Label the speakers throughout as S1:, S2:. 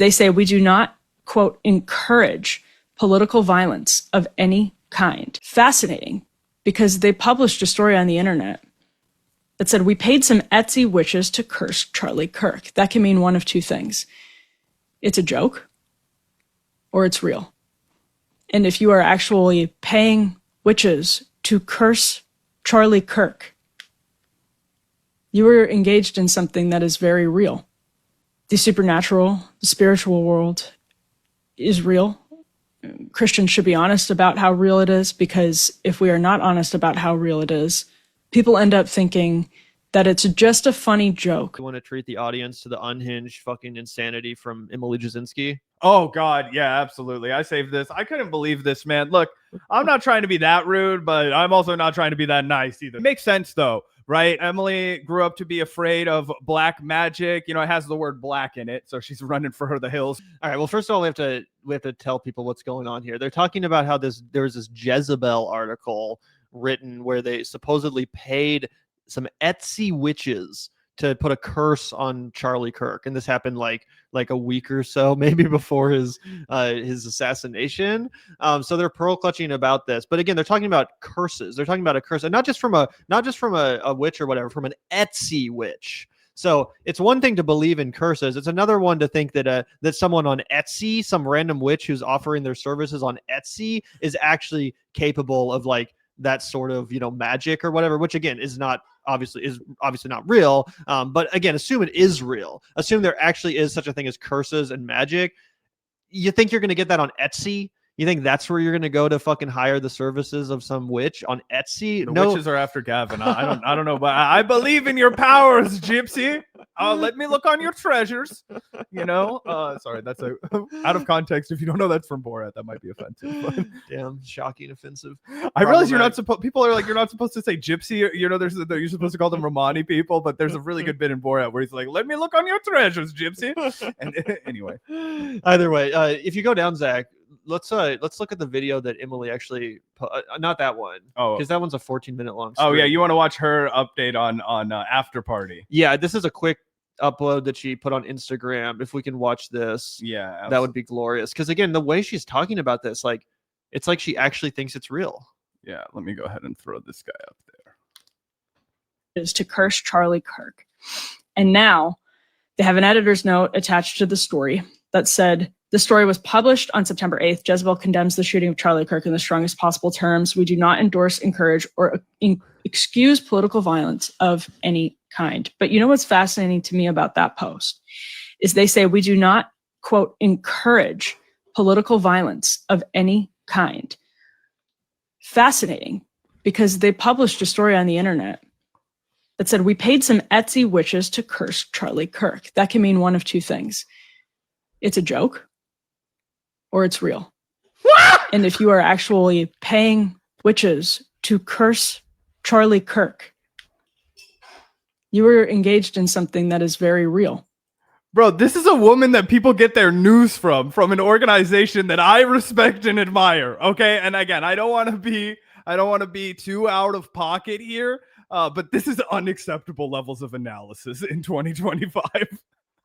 S1: They say we do not, quote, encourage political violence of any kind. Fascinating, because they published a story on the internet that said we paid some Etsy witches to curse Charlie Kirk. That can mean one of two things. It's a joke, or it's real. And if you are actually paying witches to curse Charlie Kirk, you are engaged in something that is very real. The supernatural, the spiritual world is real. Christians should be honest about how real it is, because if we are not honest about how real it is, people end up thinking that it's just a funny joke.
S2: You want to treat the audience to the unhinged fucking insanity from Emily Jasinski?
S3: Oh, God. Yeah, absolutely. I saved this. I couldn't believe this, man. Look, I'm not trying to be that rude, but I'm also not trying to be that nice either. It makes sense, though, right? Emily grew up to be afraid of black magic. You know, it has the word black in it, so she's running for the hills.
S2: All right. Well, first of all, we have to tell people what's going on here. They're talking about how there was this Jezebel article written where they supposedly paid some Etsy witches to put a curse on Charlie Kirk, and this happened like a week or so maybe before his assassination. So they're pearl clutching about this, but again, they're talking about curses. They're talking about a curse, and not just from a witch or whatever, from an Etsy witch. So it's one thing to believe in curses. It's another one to think that someone on Etsy, some random witch who's offering their services on Etsy, is actually capable of like that sort of, magic or whatever, which again is obviously not real. But again, assume it is real. Assume there actually is such a thing as curses and magic. You think you're going to get that on Etsy? You think that's where you're going to go to fucking hire the services of some witch on Etsy?
S3: The witches are after Gavin. I don't know, but I believe in your powers, Gypsy. Let me look on your treasures. Sorry, that's out of context. If you don't know that's from Borat, that might be offensive. But.
S2: Damn, shocking, offensive.
S3: I realize you're not supposed. People are like, you're not supposed to say Gypsy. You're supposed to call them Romani people. But there's a really good bit in Borat where he's like, "Let me look on your treasures, Gypsy." And anyway,
S2: either way, if you go down, Zach. Let's look at the video that Emily actually not that one, because that one's a 14-minute long story.
S3: Oh yeah, you want to watch her update on After Party?
S2: Yeah, this is a quick upload that she put on Instagram. If we can watch this,
S3: yeah, absolutely.
S2: That would be glorious. Because again, the way she's talking about this, like it's like she actually thinks it's real.
S3: Yeah, let me go ahead and throw this guy up there.
S1: Is to curse Charlie Kirk, and now they have an editor's note attached to the story that said. The story was published on September 8th. Jezebel condemns the shooting of Charlie Kirk in the strongest possible terms. We do not endorse, encourage, or excuse political violence of any kind. But you know what's fascinating to me about that post is they say we do not, quote, encourage political violence of any kind. Fascinating, because they published a story on the internet that said we paid some Etsy witches to curse Charlie Kirk. That can mean one of two things. It's a joke, or it's real. And if you are actually paying witches to curse Charlie Kirk, you are engaged in something that is very real.
S3: Bro, this is a woman that people get their news from an organization that I respect and admire. Okay. And again, I don't want to be too out of pocket here. But this is unacceptable levels of analysis in 2025.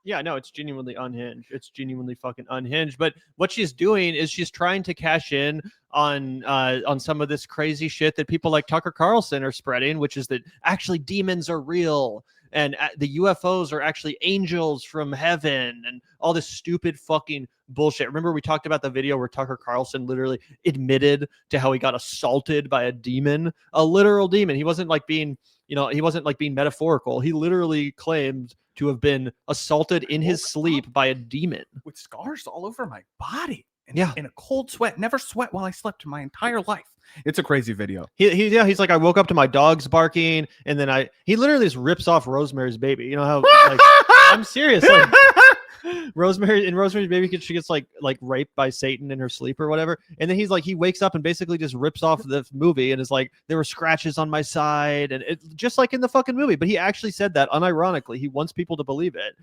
S2: Yeah, no, it's genuinely unhinged. It's genuinely fucking unhinged. But what she's doing is she's trying to cash in on some of this crazy shit that people like Tucker Carlson are spreading, which is that actually demons are real and the UFOs are actually angels from heaven and all this stupid fucking bullshit. Remember we talked about the video where Tucker Carlson literally admitted to how he got assaulted by a demon, a literal demon. He wasn't like being metaphorical. He literally claimed to have been assaulted in his sleep by a demon.
S3: With scars all over my body. In a cold sweat. Never sweat while I slept my entire life. It's a crazy video.
S2: He's like, I woke up to my dogs barking, and then he literally just rips off Rosemary's Baby. You know how like, I'm serious. Like, Rosemary's Baby, she gets like raped by Satan in her sleep or whatever, and then he wakes up and basically just rips off the movie and is like, there were scratches on my side, and it just like in the fucking movie. But he actually said that unironically. He wants people to believe it.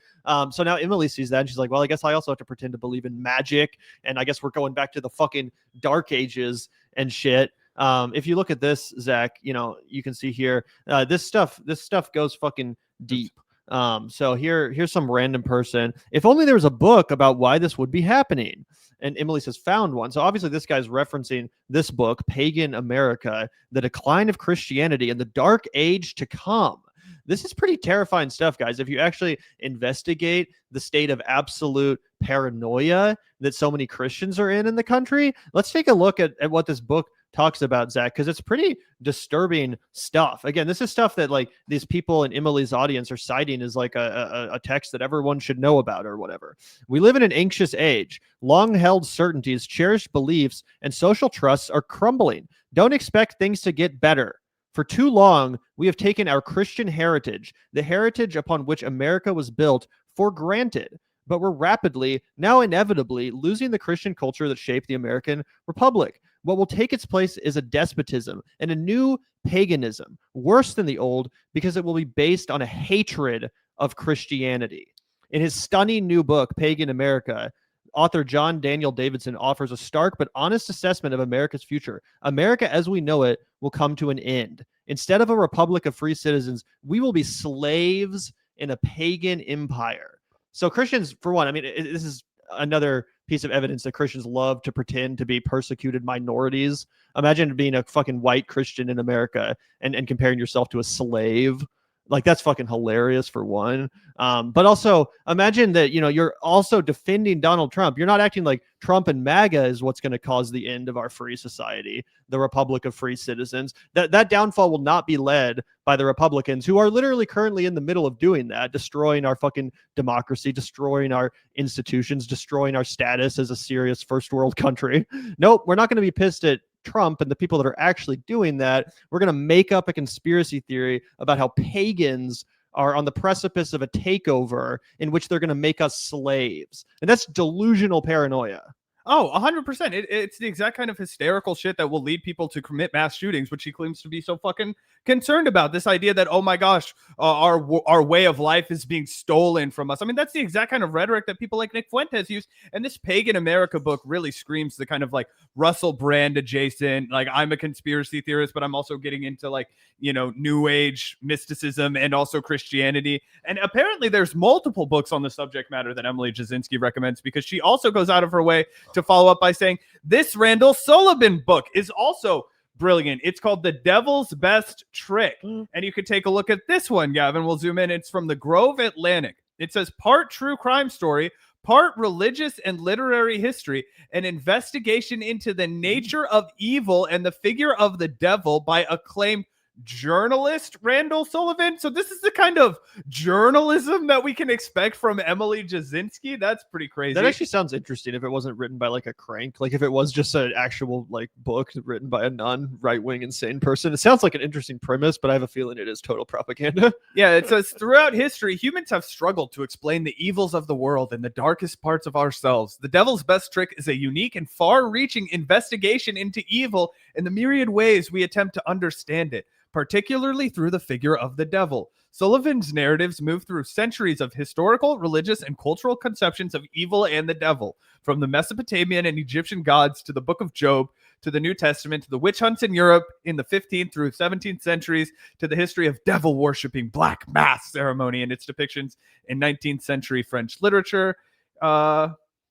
S2: So now Emily sees that and she's like, well, I guess I also have to pretend to believe in magic, and I guess we're going back to the fucking dark ages and shit. If you look at this, Zach, you can see here, this stuff goes fucking deep. So here's some random person. If only there was a book about why this would be happening. And Emily says, found one. So obviously this guy's referencing this book, Pagan America, The Decline of Christianity and the Dark Age to Come. This is pretty terrifying stuff, guys. If you actually investigate the state of absolute paranoia that so many Christians are in the country, let's take a look at what this book talks about, Zach, because it's pretty disturbing stuff. Again, this is stuff that like these people in Emily's audience are citing as like a text that everyone should know about or whatever. We live in an anxious age. Long-held certainties, cherished beliefs, and social trusts are crumbling. Don't expect things to get better. For too long, we have taken our Christian heritage, the heritage upon which America was built, for granted. But we're rapidly, now inevitably, losing the Christian culture that shaped the American Republic. What will take its place is a despotism and a new paganism, worse than the old, because it will be based on a hatred of Christianity. In his stunning new book, Pagan America, author John Daniel Davidson offers a stark but honest assessment of America's future. America as we know it will come to an end. Instead of a republic of free citizens, we will be slaves in a pagan empire. So Christians, for one, I mean, this is another piece of evidence that Christians love to pretend to be persecuted minorities. Imagine being a fucking white Christian in America and comparing yourself to a slave. Like, that's fucking hilarious, for one. But also imagine that, you're also defending Donald Trump. You're not acting like Trump and MAGA is what's going to cause the end of our free society, the Republic of Free Citizens. That downfall will not be led by the Republicans, who are literally currently in the middle of doing that, destroying our fucking democracy, destroying our institutions, destroying our status as a serious first world country. Nope, we're not going to be pissed at Trump and the people that are actually doing that. We're going to make up a conspiracy theory about how pagans are on the precipice of a takeover in which they're going to make us slaves. And that's delusional paranoia.
S3: Oh, 100%. It's the exact kind of hysterical shit that will lead people to commit mass shootings, which he claims to be so fucking concerned about. This idea that, oh my gosh, our way of life is being stolen from us. I mean, that's the exact kind of rhetoric that people like Nick Fuentes use. And this Pagan America book really screams the kind of like Russell Brand adjacent, like, I'm a conspiracy theorist, but I'm also getting into like, new age mysticism and also Christianity. And apparently there's multiple books on the subject matter that Emily Jasinski recommends, because she also goes out of her way to follow up by saying this Randall Sullivan book is also brilliant. It's called The Devil's Best Trick. And you could take a look at this one, Gavin. We'll zoom in. It's from the Grove Atlantic. It says part true crime story, part religious and literary history, an investigation into the nature of evil and the figure of the devil by acclaimed journalist Randall Sullivan. So this is the kind of journalism that we can expect from Emily Jasinski. That's pretty crazy.
S2: That actually sounds interesting if it wasn't written by like a crank. Like if it was just an actual like book written by a non-right-wing insane person. It sounds like an interesting premise, but I have a feeling it is total propaganda.
S3: Yeah, it says throughout history, humans have struggled to explain the evils of the world and the darkest parts of ourselves. The Devil's Best Trick is a unique and far-reaching investigation into evil in the myriad ways we attempt to understand it, particularly through the figure of the devil. Sullivan's narratives move through centuries of historical, religious, and cultural conceptions of evil and the devil, from the Mesopotamian and Egyptian gods to the Book of Job, to the New Testament, to the witch hunts in Europe in the 15th through 17th centuries, to the history of devil-worshipping Black Mass ceremony and its depictions in 19th century French literature.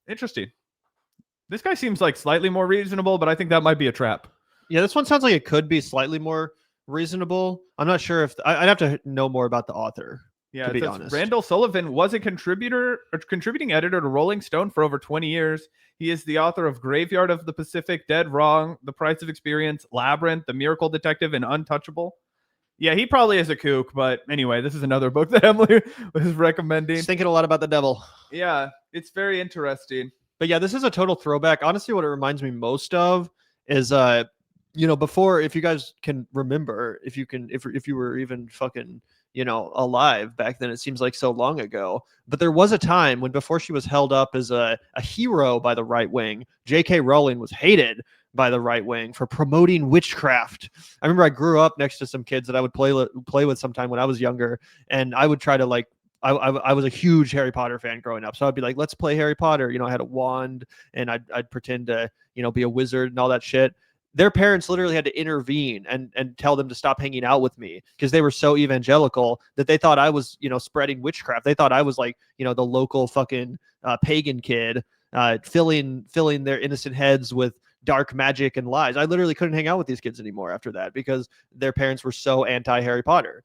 S3: Interesting. This guy seems like slightly more reasonable, but I think that might be a trap.
S2: Yeah, this one sounds like it could be slightly more reasonable. I'm not sure if I'd have to know more about the author.
S3: Yeah,
S2: to be honest.
S3: Randall Sullivan was a contributing editor to Rolling Stone for over 20 years. He is the author of Graveyard of the Pacific, Dead Wrong, The Price of Experience, Labyrinth, The Miracle Detective, and Untouchable. Yeah, he probably is a kook, but anyway, this is another book that Emily was recommending.
S2: He's thinking a lot about the devil.
S3: Yeah, it's very interesting.
S2: But yeah, this is a total throwback. Honestly, what it reminds me most of is before, if you guys can remember, if you were even fucking, alive back then, it seems like so long ago. But there was a time when, before she was held up as a hero by the right wing, J.K. Rowling was hated by the right wing for promoting witchcraft. I remember I grew up next to some kids that I would play with sometime when I was younger, and I would try to like, I was a huge Harry Potter fan growing up. So I'd be like, let's play Harry Potter. I had a wand and I'd pretend to, be a wizard and all that shit. their parents literally had to intervene and tell them to stop hanging out with me because they were so evangelical that they thought I was, spreading witchcraft. They thought I was like, the local fucking pagan kid, filling their innocent heads with dark magic and lies. I literally couldn't hang out with these kids anymore after that because their parents were so anti Harry Potter.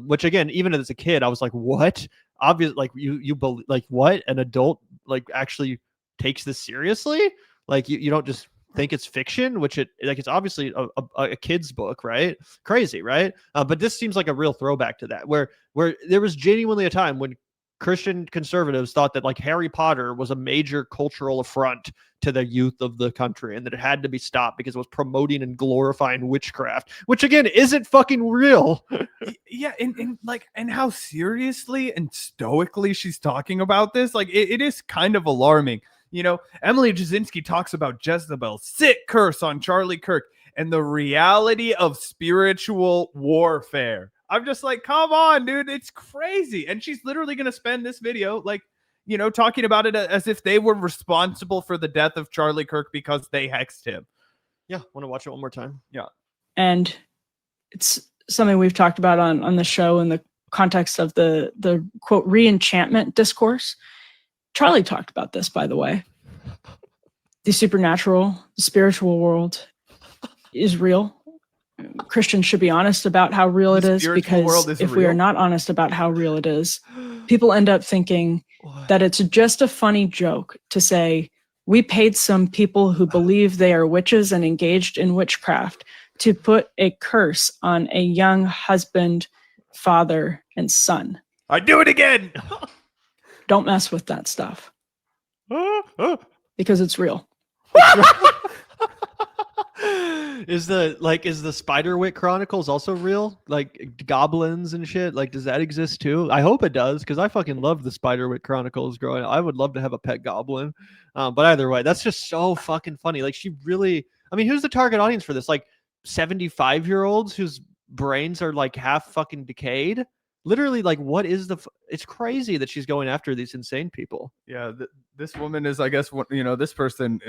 S2: Which again, even as a kid, I was like, what? Obviously, like you believe, like what? An adult like actually takes this seriously? Like you don't just think it's fiction, which it's obviously a kid's book, right? Crazy, right? But this seems like a real throwback to that, where there was genuinely a time when Christian conservatives thought that like Harry Potter was a major cultural affront to the youth of the country and that it had to be stopped because it was promoting and glorifying witchcraft, which again isn't fucking real.
S3: Yeah, and how seriously and stoically she's talking about this, like it is kind of alarming. Emily Jasinski talks about Jezebel's sick curse on Charlie Kirk and the reality of spiritual warfare. I'm just like, come on, dude, it's crazy. And she's literally going to spend this video like, talking about it as if they were responsible for the death of Charlie Kirk because they hexed him.
S2: Yeah, want to watch it one more time?
S3: Yeah.
S1: And it's something we've talked about on the show in the context of the quote re-enchantment discourse. Charlie talked about this, by the way. The supernatural, the spiritual world is real. Christians should be honest about how real it is, because if we are not honest about how real it is, people end up thinking that it's just a funny joke to say, we paid some people who believe they are witches and engaged in witchcraft to put a curse on a young husband, father, and son.
S3: I do it again.
S1: Don't mess with that stuff because it's real.
S2: Is the Spiderwick Chronicles also real? Like goblins and shit? Like, does that exist too? I hope it does, because I fucking loved the Spiderwick Chronicles growing up. I would love to have a pet goblin. But either way, that's just so fucking funny. Like, she really, I mean, who's the target audience for this? Like 75-year-olds whose brains are like half fucking decayed? Literally, like, what is it's crazy that she's going after these insane people.
S3: Yeah, this woman is, I guess, this person,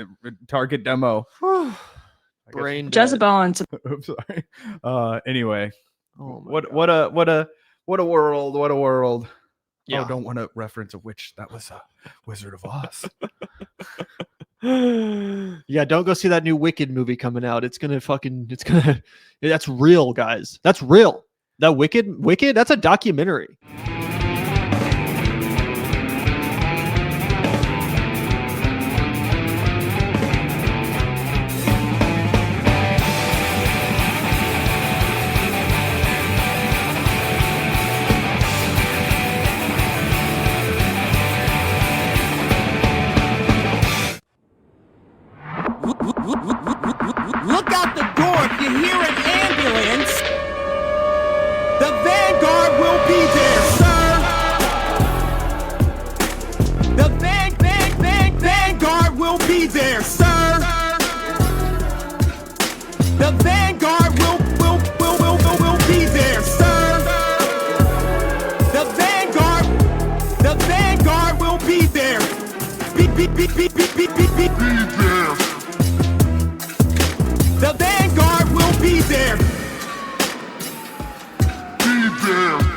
S3: target demo.
S2: Brain
S1: Jezebel and
S3: oops, sorry. Anyway,
S2: oh
S3: what a world.
S2: Yeah.
S3: Oh, don't want to reference a witch. That was a Wizard of Oz.
S2: Yeah, don't go see that new Wicked movie coming out. That's real, guys. That's real. That Wicked, that's a documentary.
S4: Look out the door if you hear an ambulance. The Vanguard will be there, sir. The Vanguard will be there, sir. The Vanguard will be there, sir. The Vanguard will be there. Be there. The Vanguard will be there. Be there.